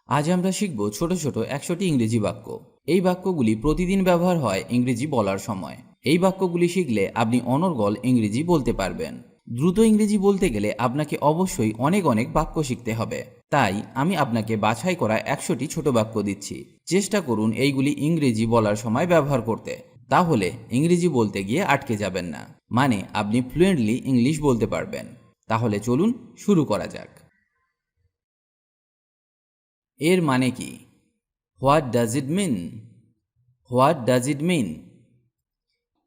আজ আমরা শিখব ছোট ছোট 100টি ইংরেজি বাক্য। এই বাক্যগুলি প্রতিদিন ব্যবহার হয় ইংরেজি বলার সময়। এই বাক্যগুলি শিখলে আপনি অনর্গল ইংরেজি বলতে পারবেন। দ্রুত ইংরেজি বলতে গেলে আপনাকে অবশ্যই অনেক অনেক বাক্য শিখতে হবে। তাই আমি আপনাকে বাছাই করা 100টি ছোট বাক্য দিচ্ছি। চেষ্টা করুন এইগুলি ইংরেজি বলার সময় ব্যবহার করতে। তাহলে ইংরেজি বলতে গিয়ে আটকে যাবেন না, মানে আপনি ফ্লুয়েন্টলি ইংলিশ বলতে পারবেন। তাহলে চলুন শুরু করা যাক। এর মানে কি? What does it mean? What does it mean?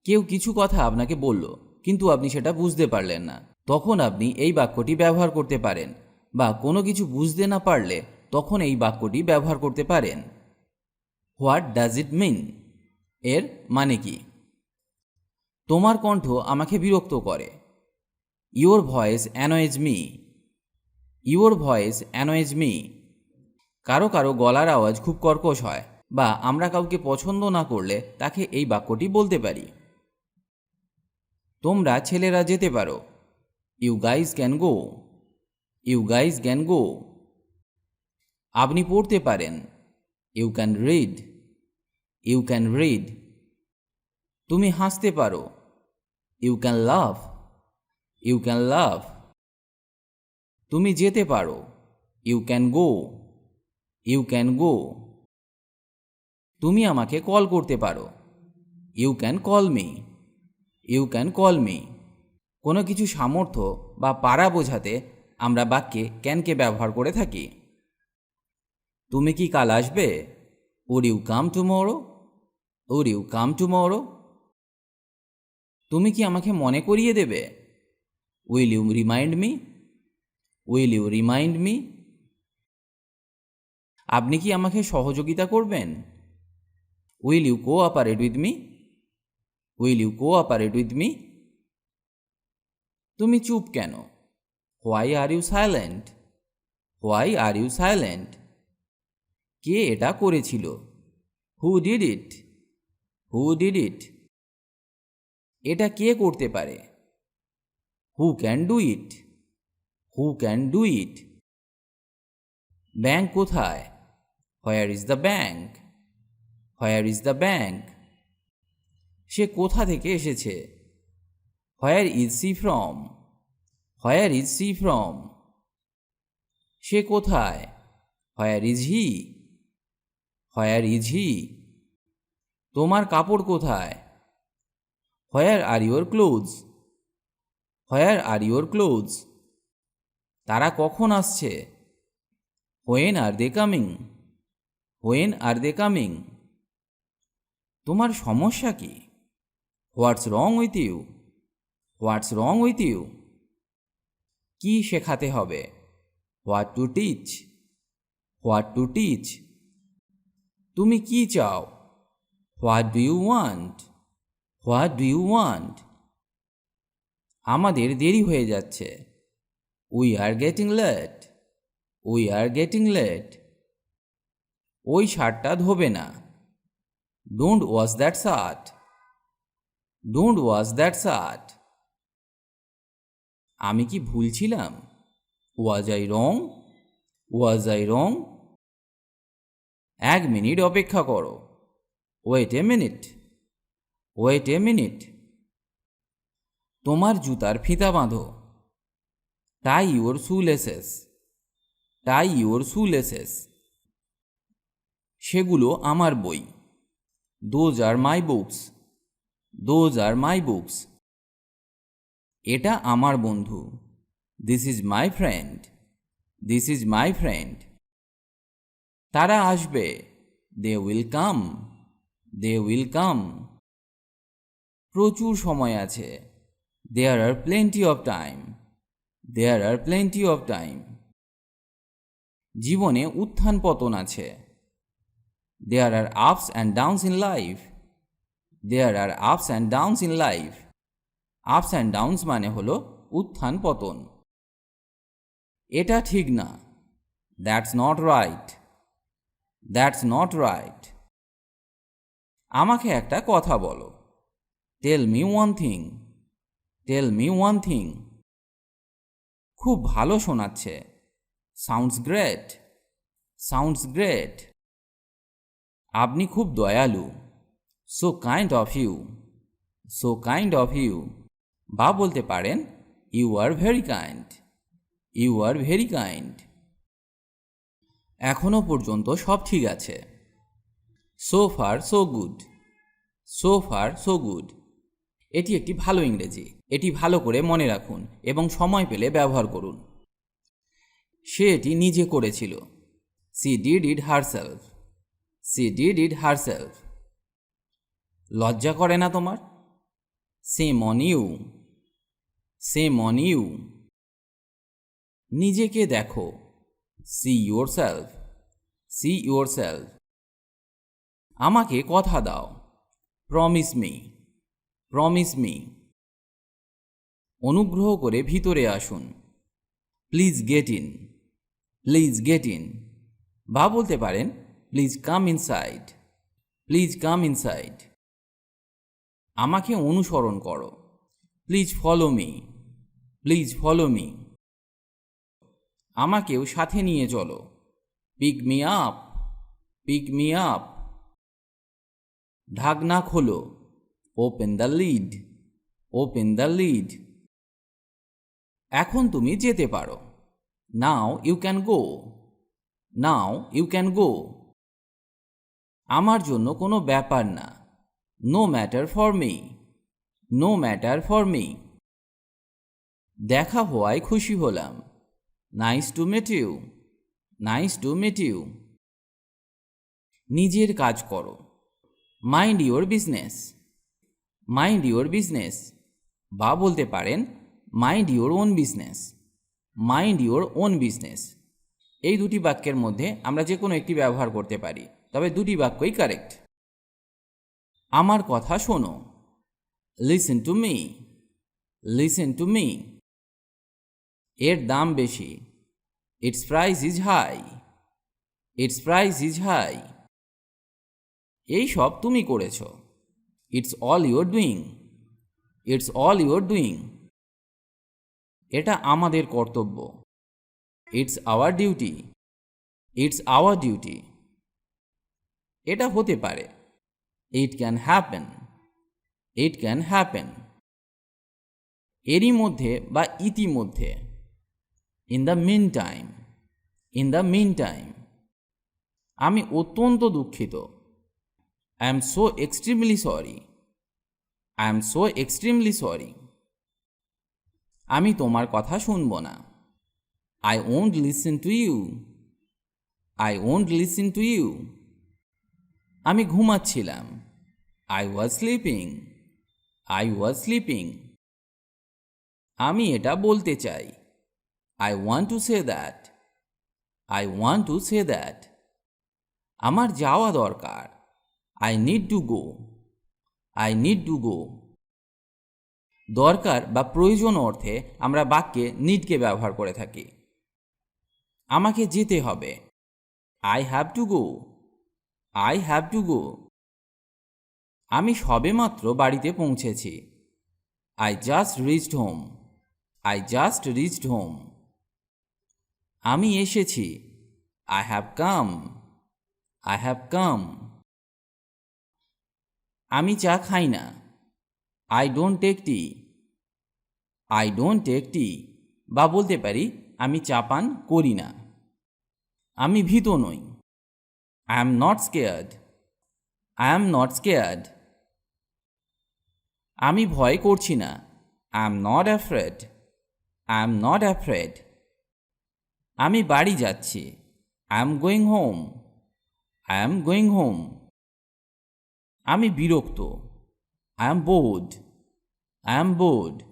কেউ কিছু কথা আপনাকে বলল, কিন্তু আপনি সেটা বুঝতে পারলেন না। তখন আপনি এই বাক্যটি ব্যবহার করতে পারেন, বা কোনো কিছু বুঝতে না পারলে তখন এই বাক্যটি ব্যবহার করতে পারেন। হোয়াট ডাজ ইট মিন এর মানে কি? তোমার কণ্ঠ আমাকে বিরক্ত করে। Your voice annoys me. Your voice annoys me. কারো কারো গলার আওয়াজ খুব কর্কশ হয়, বা আমরা কাউকে পছন্দ না করলে তাকে এই বাক্যটি বলতে পারি। তোমরা ছেলেরা যেতে পারো। You guys can go. You guys can go. আপনি পড়তে পারেন। You can read. You can read. তুমি হাসতে পারো। You can love. You can love. তুমি যেতে পারো। You can go. You can go. তুমি আমাকে কল করতে পারো। You can call me. You can call me. কোনো কিছু সামর্থ্য বা পারা বোঝাতে আমরা বাক্যে ক্যানকে ব্যবহার করে থাকি। তুমি কি কাল আসবে? Would you come tomorrow? Would you come tomorrow? তুমি কি আমাকে মনে করিয়ে দেবে? Will you remind me? Will you remind me? আপনি কি আমাকে সহযোগিতা করবেন? Will you cooperate with me? Will you cooperate with me? তুমি চুপ কেন? Why are you silent? Why are you silent? কে এটা করেছিল? Who did it? Who did it? এটা কে করতে পারে? Who can do it? Who can do it? Bank কোথায়? Where is the bank? Where is the bank? সে কোথা থেকে এসেছে? Where is she from? Where is she from? সে কোথায়? Where is he? Where is he? তোমার কাপড় কোথায়? Where are your clothes? Where are your clothes? তারা কখন আসছে? When are they coming? When are they coming? তোমার সমস্যা কি? What's wrong with you? What's wrong with you? কি শেখাতে হবে? What to teach? What to teach? তুমি কি চাও? What do you want? What do you want? আমাদের দেরি হয়ে যাচ্ছে। We are getting late. We are getting late. ওই শার্টটা ধোবে না। Don't wash that shirt. Don't wash that shirt. আমি কি ভুল ছিলাম? Was I wrong? Was I wrong? 1 minute অপেক্ষা করো। Wait a minute. Wait a minute. তোমার জুতার ফিতা বাঁধো। Tie your shoelaces. Tie your শুলেসেস। সেগুলো আমার বই। Those are my books. Those are my books. এটা আমার বন্ধু। This is my friend. This is my friend. তারা আসবে। They will come. They will come. প্রচুর সময় আছে। There are plenty of time. There are plenty of time. জীবনে উত্থান পতন আছে। There are ups and downs in life. There are ups and downs in life. Ups and downs মানে হলো উত্থান পতন। এটা ঠিক না। That's not right. That's not right. আমাকে একটা কথা বলো। Tell me one thing. Tell me one thing. খুব ভালো শোনাচ্ছে। Sounds great. Sounds great. আপনি খুব দয়ালু। So kind of you. So kind of you. বা বলতে পারেন you are very kind. You are very kind. এখনো পর্যন্ত সব ঠিক আছে। So far so good. So far so good. এটি একটি ভালো ইংরেজি। এটি ভালো করে মনে রাখুন এবং সময় পেলে ব্যবহার করুন। সে এটি নিজে করেছিল। She did it herself. She did it herself. লজ্জা করে না তোমার? Shame on you. Shame on you. নিজেকে দেখো। See yourself. See yourself. আমাকে কথা দাও। Promise me. Promise me. অনুগ্রহ করে ভিতরে আসুন। Please get in. Please get in. বা বলতে পারেন please come inside. Please come inside. আমাকে অনুসরণ করো। Please follow me. Please follow me. আমাকেও সাথে নিয়ে চলো। Pick me up. Pick me up. ঢাকনা খোলো। Open the lid. Open the lid. এখন তুমি যেতে পারো। Now you can go. Now you can go. আমার জন্য কোনো ব্যাপার না। No matter for me. No matter for me. দেখা হওয়ায় খুশি হলাম। Nice to meet you. Nice to meet you. নিজের কাজ করো। Mind your business. Mind your business. বা বলতে পারেন mind your own business. Mind your own business. এই দুটি বাক্যের মধ্যে আমরা যে কোনো একটি ব্যবহার করতে পারি, তবে দুটি বাক্যই কারেক্ট। আমার কথা শোনো। Listen to me. Listen to me. এর দাম বেশি। Its price is high. Its price is high. এই সব তুমি করেছ। It's all your doing. It's all your doing. এটা আমাদের কর্তব্য। It's our duty. It's our duty. এটা হতে পারে। It can happen. It can happen. এরই মধ্যে বা ইতিমধ্যে। In the mean time. In the mean time. আমি অত্যন্ত দুঃখিত। I am so extremely sorry. I am so extremely sorry. আমি তোমার কথা শুনব না। I won't listen to you. I won't listen to you. আমি ঘুমাচ্ছিলাম। I was sleeping. I was sleeping. আমি এটা বলতে চাই। I want to say that. I want to say that. আমার যাওয়া দরকার। I need to go. I need to go. দরকার বা প্রয়োজন অর্থে আমরা বাক্যে নিডকে ব্যবহার করে থাকি। আমাকে যেতে হবে। I have to go. I have to go. আমি সবেমাত্র বাড়িতে পৌঁছেছি। I just reached home. I just reached home. আমি এসেছি। I have come. I have come. আমি চা খাই না। I don't take tea. I don't take tea. বা বলতে পারি আমি চা পান করি না। আমি ভীত নই। I am not scared. I am not scared. আমি ভয় করছি না। I am not afraid. I am not afraid. আমি বাড়ি যাচ্ছি। I am going home. I am going home. আমি বিরক্ত। I am bored. I am bored.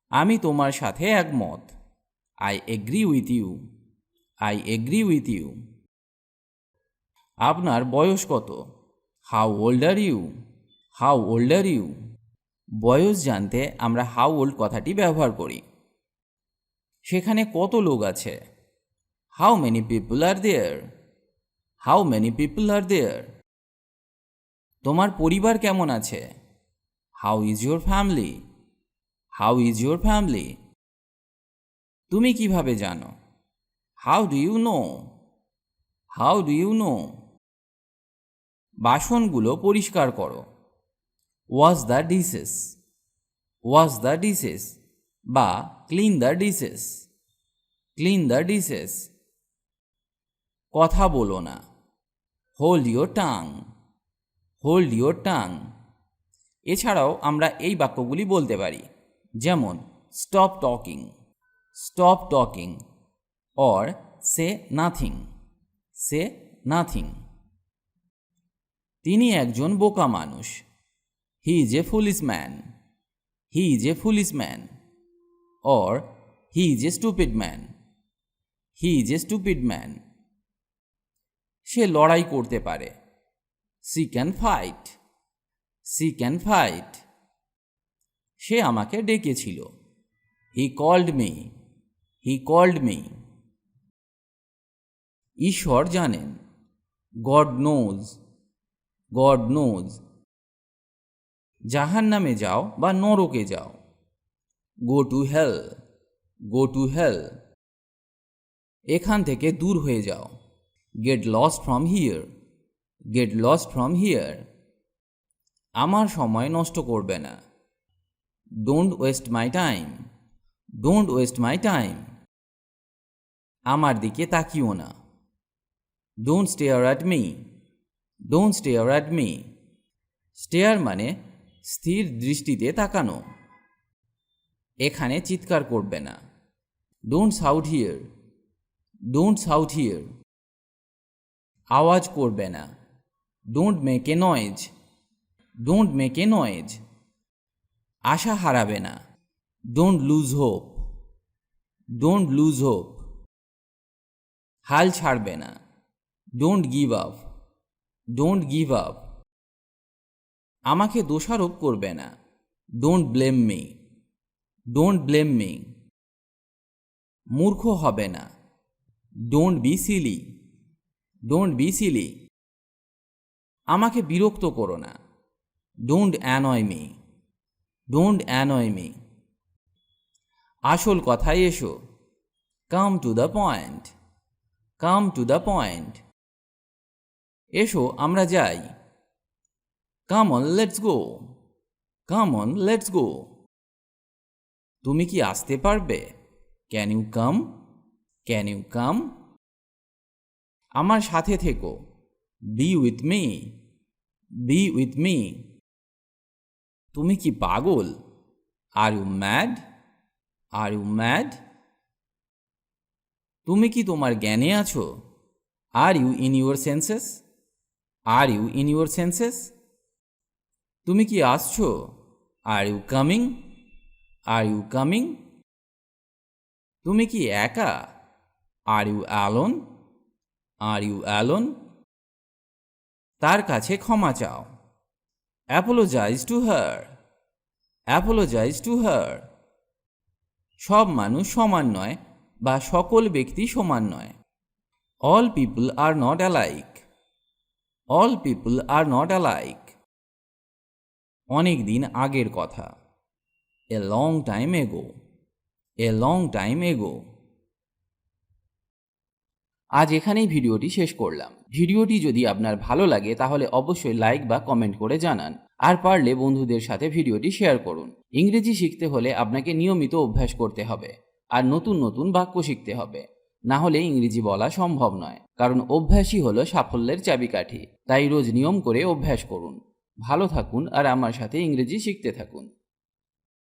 আমি তোমার সাথে একমত। I agree with you. I agree with you. আপনার বয়স কত? How old are you? How old are you? বয়স জানতে আমরা হাউ ওল্ড কথাটি ব্যবহার করি। সেখানে কত লোক আছে? How many people are there? How many people are there? তোমার পরিবার কেমন আছে? How is your family? How is your family? তুমি কিভাবে জানো? How do you know? How do you know? বাসনগুলো পরিষ্কার করো। Wash the dishes. Wash the dishes বা clean the dishes. Clean the dishes. কথা বলো না। Hold your tongue. Hold your tongue. এছাড়াও আমরা এই বাক্যগুলি বলতে পারি, যেমন stop talking, stop talking, or say nothing, say nothing. তিনি একজন বোকা মানুষ। He is a foolish man, he is a foolish man, or he is a stupid man, he is a stupid man. সে লড়াই করতে পারে। She can fight, she can fight. সে আমাকে ডেকেছিল। He called me, he called me. ঈশ্বর জানেন। God knows, God knows. জাহান্নামে যাও বা নরকে যাও। Go to hell, go to hell. এখান থেকে দূর হয়ে যাও। Get lost from here, get lost from here. আমার সময় নষ্ট করবে না। Don't waste my time, don't waste my time. আমার দিকে তাকিও না। Don't stare at me, don't stare at me. Stare মানে স্থির দৃষ্টিতে তাকানো। এখানে চিৎকার করবে না। Don't shout here, don't shout here. আওয়াজ করবে না। Don't make a noise, don't make a noise. আশা হারাবে না। Don't lose hope, don't lose hope. হাল ছাড়বে না। Don't give up, don't give up. আমাকে দোষারোপ করবে না। Don't blame me, don't blame me. মূর্খ হবে না। Don't be silly, don't be silly. আমাকে বিরক্ত করো না। Don't annoy me, don't annoy me. আসল কথায় এসো। Come to the point, come to the point. এসো আমরা যাই। Come on let's go, come on let's go. তুমি কি আসতে পারবে? Can you come, can you come. আমার সাথে থেকো। Be with me, be with me. তুমি কি পাগল? Are you mad, are you mad. তুমি কি তোমার জ্ঞানে আছো? Are you in your senses, are you in your senses. তুমি কি আসছো? Are you coming, are you coming. তুমি কি একা? Are you alone, are you alone. তার কাছে ক্ষমা চাও। Apologise to her, apologise to her. সব মানুষ সমান নয় বা সকল ব্যক্তি সমান নয়। All people are not alike, all people are not alike. অনেক দিন আগের কথা। এ লং টাইম এগো, এ লং টাইম এগো। আজ এখানেই ভিডিওটি শেষ করলাম। ভিডিওটি যদি আপনার ভালো লাগে তাহলে অবশ্যই লাইক বা কমেন্ট করে জানান, আর পারলে বন্ধুদের সাথে ভিডিওটি শেয়ার করুন। ইংরেজি শিখতে হলে আপনাকে নিয়মিত অভ্যাস করতে হবে আর নতুন নতুন বাক্য শিখতে হবে, না হলে ইংরেজি বলা সম্ভব নয়। কারণ অভ্যাসই হলো সাফল্যের চাবিকাঠি। তাই রোজ নিয়ম করে অভ্যাস করুন। ভালো থাকুন আর আমার সাথে ইংরেজি শিখতে থাকুন।